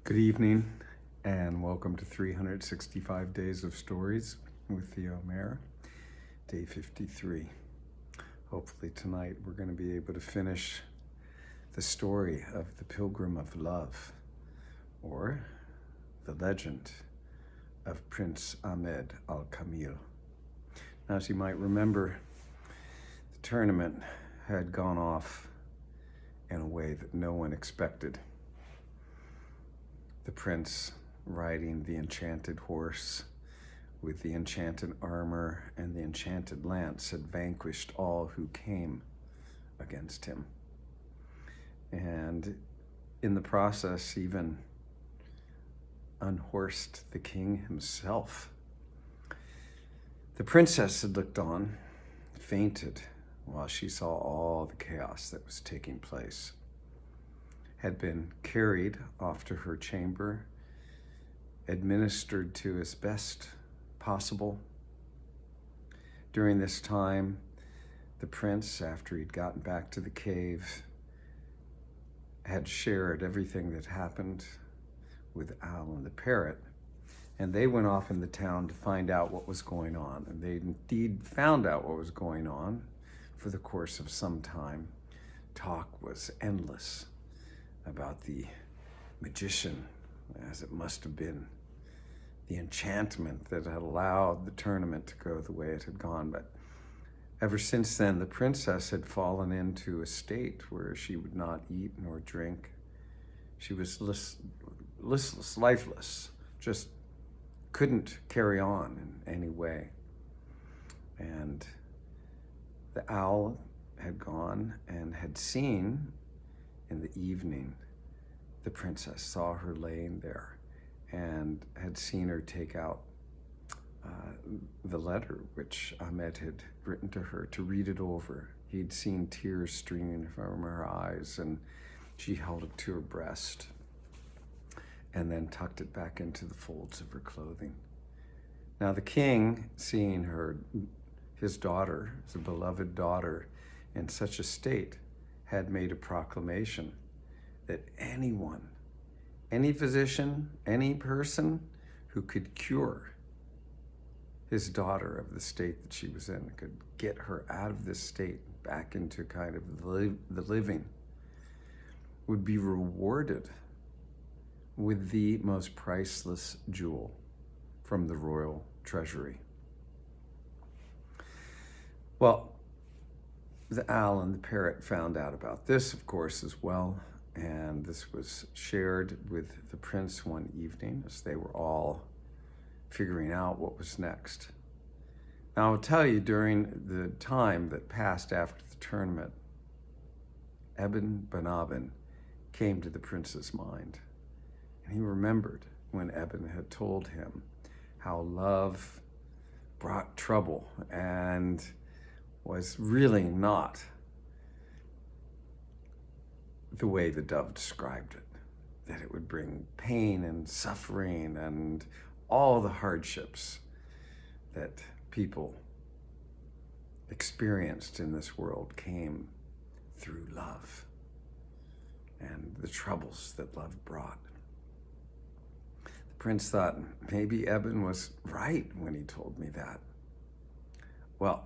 Good evening, and welcome to 365 Days of Stories with the Omer, day 53. Hopefully tonight we're going to be able to finish the story of the Pilgrim of Love, or the legend of Prince Ahmed al-Kamil. Now, as you might remember, the tournament had gone off in a way that no one expected. The prince, riding the enchanted horse with the enchanted armor and the enchanted lance, had vanquished all who came against him. And in the process, even unhorsed the king himself. The princess had looked on, fainted, while she saw all the chaos that was taking place, had been carried off to her chamber, administered to as best possible. During this time, the prince, after he'd gotten back to the cave, had shared everything that happened with Owl and the parrot, and they went off in the town to find out what was going on. And they indeed found out what was going on for the course of some time. Talk was endless about the magician, as it must have been, the enchantment that had allowed the tournament to go the way it had gone. But ever since then, the princess had fallen into a state where she would not eat nor drink. She was listless, lifeless, just couldn't carry on in any way. And the owl had gone and had seen in the evening, the princess saw her laying there and had seen her take out the letter which Ahmed had written to her, to read it over. He'd seen tears streaming from her eyes, and she held it to her breast and then tucked it back into the folds of her clothing. Now the king, seeing her, his daughter, his beloved daughter, in such a state, had made a proclamation that anyone, any physician, any person who could cure his daughter of the state that she was in, could get her out of this state back into kind of the living, would be rewarded with the most priceless jewel from the royal treasury. Well, the owl and the parrot found out about this, of course, as well, and this was shared with the prince one evening as they were all figuring out what was next. Now, I'll tell you, during the time that passed after the tournament, Eben Ben came to the prince's mind, and he remembered when Eben had told him how love brought trouble and was really not the way the dove described it, that it would bring pain and suffering and all the hardships that people experienced in this world came through love, and the troubles that love brought. The prince thought maybe Eben was right when he told me that. Well,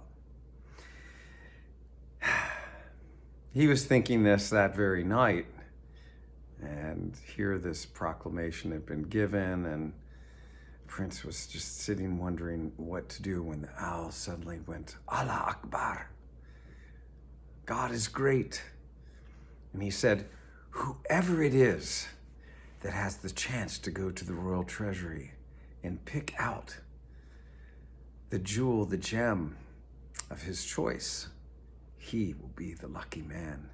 he was thinking this that very night, and here this proclamation had been given, and the prince was just sitting wondering what to do when the owl suddenly went, "Allah Akbar, God is great." And he said, "Whoever it is that has the chance to go to the royal treasury and pick out the jewel, the gem of his choice, he will be the lucky man."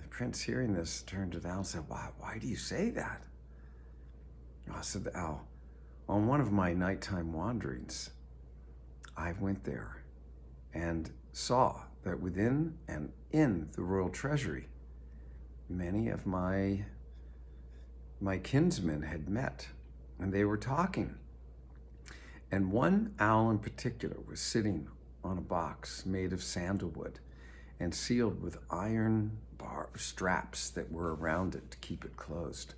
The prince, hearing this, turned to the owl and said, Why do you say that?" I said, "The owl, on one of my nighttime wanderings, I went there and saw that within and in the royal treasury, many of my kinsmen had met, and they were talking. And one owl in particular was sitting on a box made of sandalwood and sealed with iron bar straps that were around it to keep it closed.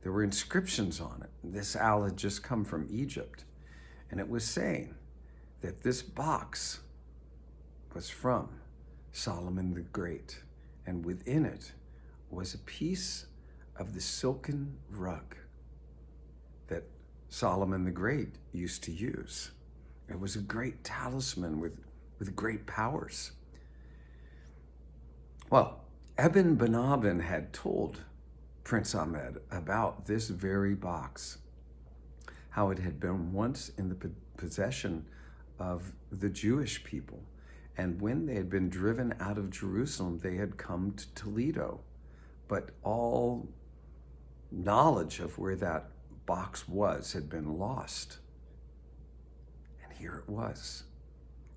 There were inscriptions on it. This owl had just come from Egypt, and it was saying that this box was from Solomon the Great, and within it was a piece of the silken rug that Solomon the Great used to use. It was a great talisman with great powers. Well, Ibn Banabin had told Prince Ahmed about this very box, how it had been once in the possession of the Jewish people. And when they had been driven out of Jerusalem, they had come to Toledo. But all knowledge of where that box was had been lost. And here it was.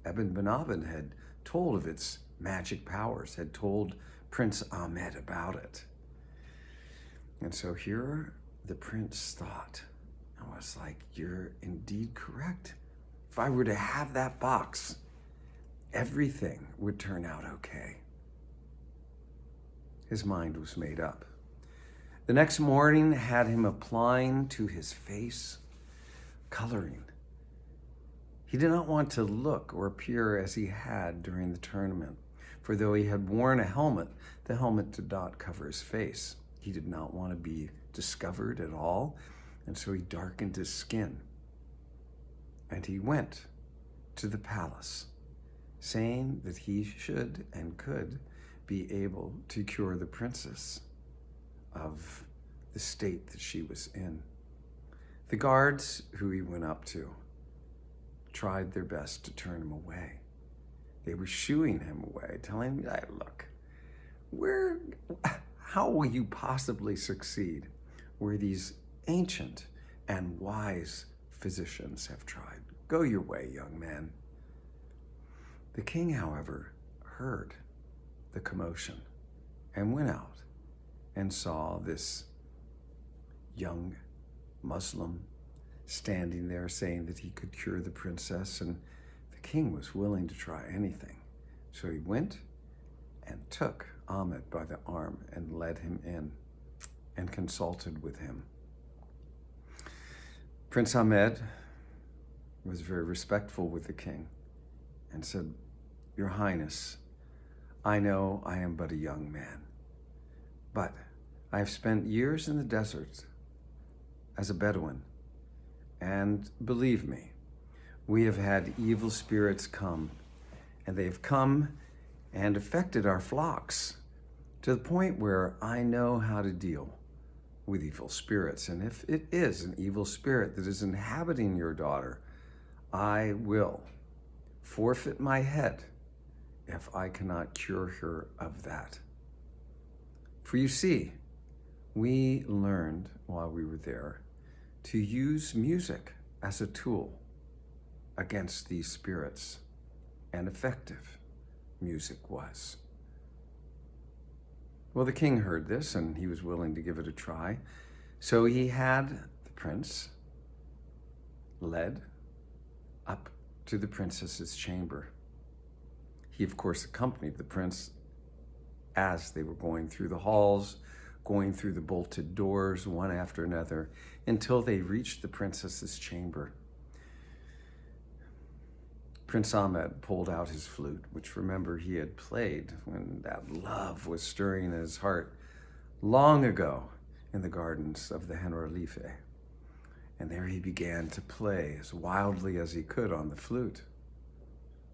Ibn Banabin had told of its magic powers, had told Prince Ahmed about it. And so here the prince thought, I was like, you're indeed correct. If I were to have that box, everything would turn out okay. His mind was made up. The next morning had him applying to his face, coloring. He did not want to look or appear as he had during the tournament, for though he had worn a helmet, the helmet did not cover his face. He did not want to be discovered at all, and so he darkened his skin. And he went to the palace, saying that he should and could be able to cure the princess of the state that she was in. The guards who he went up to tried their best to turn him away. They were shooing him away, telling him, look, how will you possibly succeed where these ancient and wise physicians have tried? Go your way, young man. The king, however, heard the commotion and went out and saw this young Muslim standing there saying that he could cure the princess, and the king was willing to try anything. So he went and took Ahmed by the arm and led him in and consulted with him. Prince Ahmed was very respectful with the king and said, Your Highness, I know I am but a young man, but I have spent years in the desert as a Bedouin, and believe me, we have had evil spirits come, and they have come and affected our flocks to the point where I know how to deal with evil spirits. And if it is an evil spirit that is inhabiting your daughter, I will forfeit my head if I cannot cure her of that. For you see, we learned while we were there to use music as a tool against these spirits, and effective music was. Well, the king heard this, and he was willing to give it a try. So he had the prince led up to the princess's chamber. He, of course, accompanied the prince as they were going through the halls, going through the bolted doors, one after another, until they reached the princess's chamber. Prince Ahmed pulled out his flute, which, remember, he had played when that love was stirring in his heart long ago in the gardens of the Henralife. And there he began to play as wildly as he could on the flute.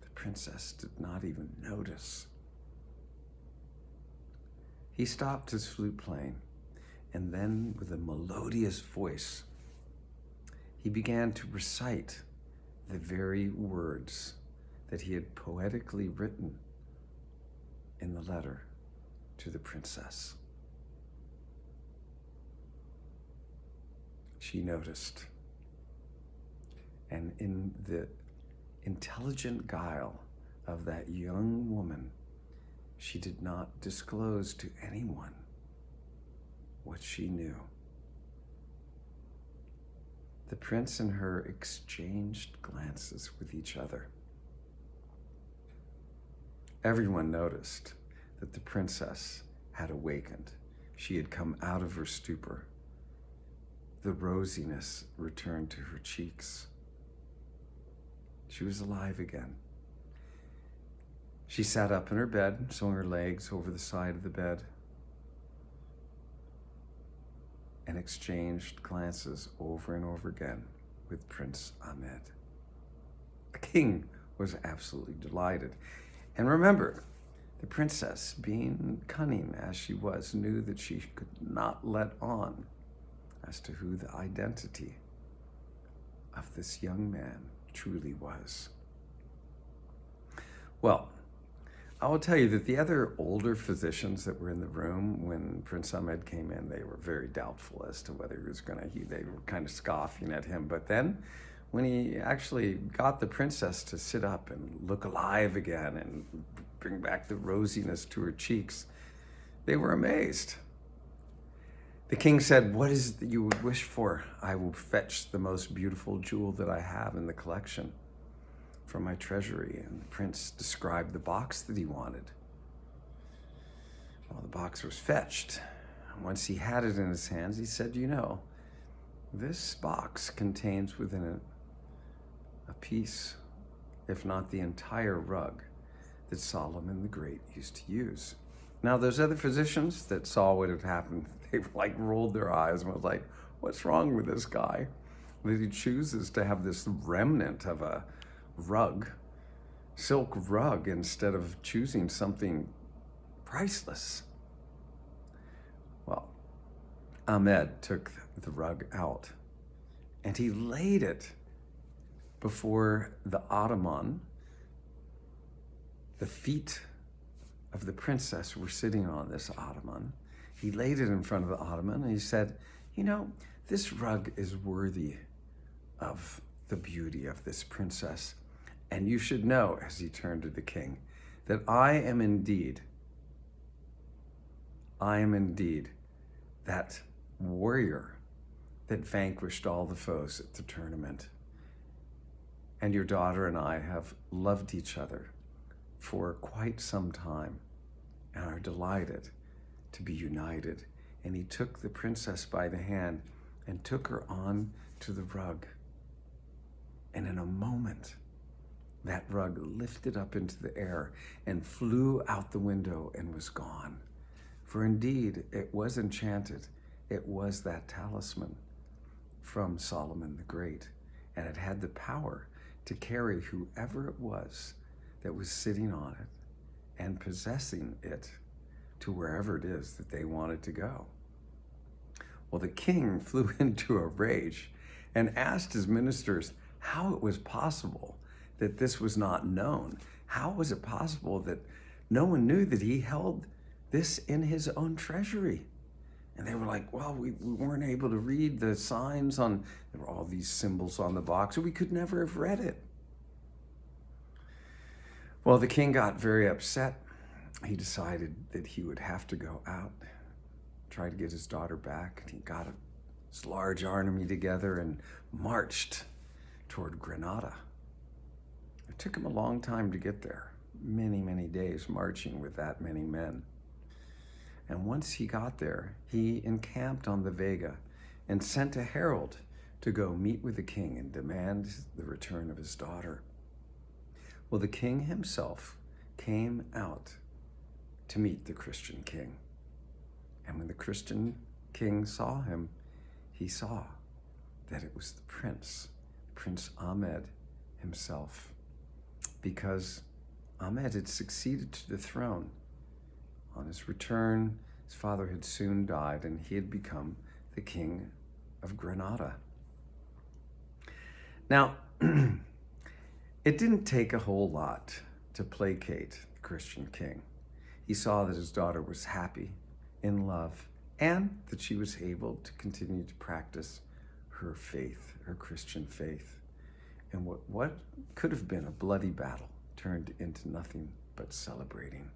The princess did not even notice. He stopped his flute playing, and then with a melodious voice, he began to recite the very words that he had poetically written in the letter to the princess. She noticed, and in the intelligent guile of that young woman, she did not disclose to anyone what she knew. The prince and her exchanged glances with each other. Everyone noticed that the princess had awakened. She had come out of her stupor. the rosiness returned to her cheeks. She was alive again. She sat up in her bed, swung her legs over the side of the bed, and exchanged glances over and over again with Prince Ahmed. The king was absolutely delighted. And remember, the princess, being cunning as she was, knew that she could not let on as to who the identity of this young man truly was. Well, I will tell you that the other older physicians that were in the room when Prince Ahmed came in, they were very doubtful as to whether he was they were kind of scoffing at him. But then when he actually got the princess to sit up and look alive again and bring back the rosiness to her cheeks, they were amazed. The king said, "What is it that you would wish for? I will fetch the most beautiful jewel that I have in the collection from my treasury." And the prince described the box that he wanted. Well, the box was fetched. Once he had it in his hands, he said, this box contains within it a piece, if not the entire rug that Solomon the Great used to use. Now, those other physicians that saw what had happened, they rolled their eyes and was like, what's wrong with this guy? That he chooses to have this remnant of a rug, silk rug, instead of choosing something priceless. Well, Ahmed took the rug out and he laid it before the ottoman. The feet of the princess were sitting on this ottoman. He laid it in front of the ottoman and he said, this rug is worthy of the beauty of this princess. And you should know, as he turned to the king, that I am indeed that warrior that vanquished all the foes at the tournament. And your daughter and I have loved each other for quite some time and are delighted to be united. And he took the princess by the hand and took her on to the rug. And in a moment, that rug lifted up into the air and flew out the window and was gone. For indeed, it was enchanted. It was that talisman from Solomon the Great. And it had the power to carry whoever it was that was sitting on it and possessing it to wherever it is that they wanted to go. Well, the king flew into a rage and asked his ministers how it was possible that this was not known. How was it possible that no one knew that he held this in his own treasury? And they were like, well, we weren't able to read the signs on, there were all these symbols on the box, so we could never have read it. Well, the king got very upset. He decided that he would have to go out, try to get his daughter back. And he got his large army together and marched toward Granada. It took him a long time to get there, many, many days marching with that many men. And once he got there, he encamped on the Vega and sent a herald to go meet with the king and demand the return of his daughter. Well, the king himself came out to meet the Christian king. And when the Christian king saw him, he saw that it was the Prince Ahmed himself, because Ahmed had succeeded to the throne. On his return, his father had soon died, and he had become the king of Granada. Now, it didn't take a whole lot to placate the Christian king. He saw that his daughter was happy, in love, and that she was able to continue to practice her faith, her Christian faith. And what could have been a bloody battle turned into nothing but celebrating.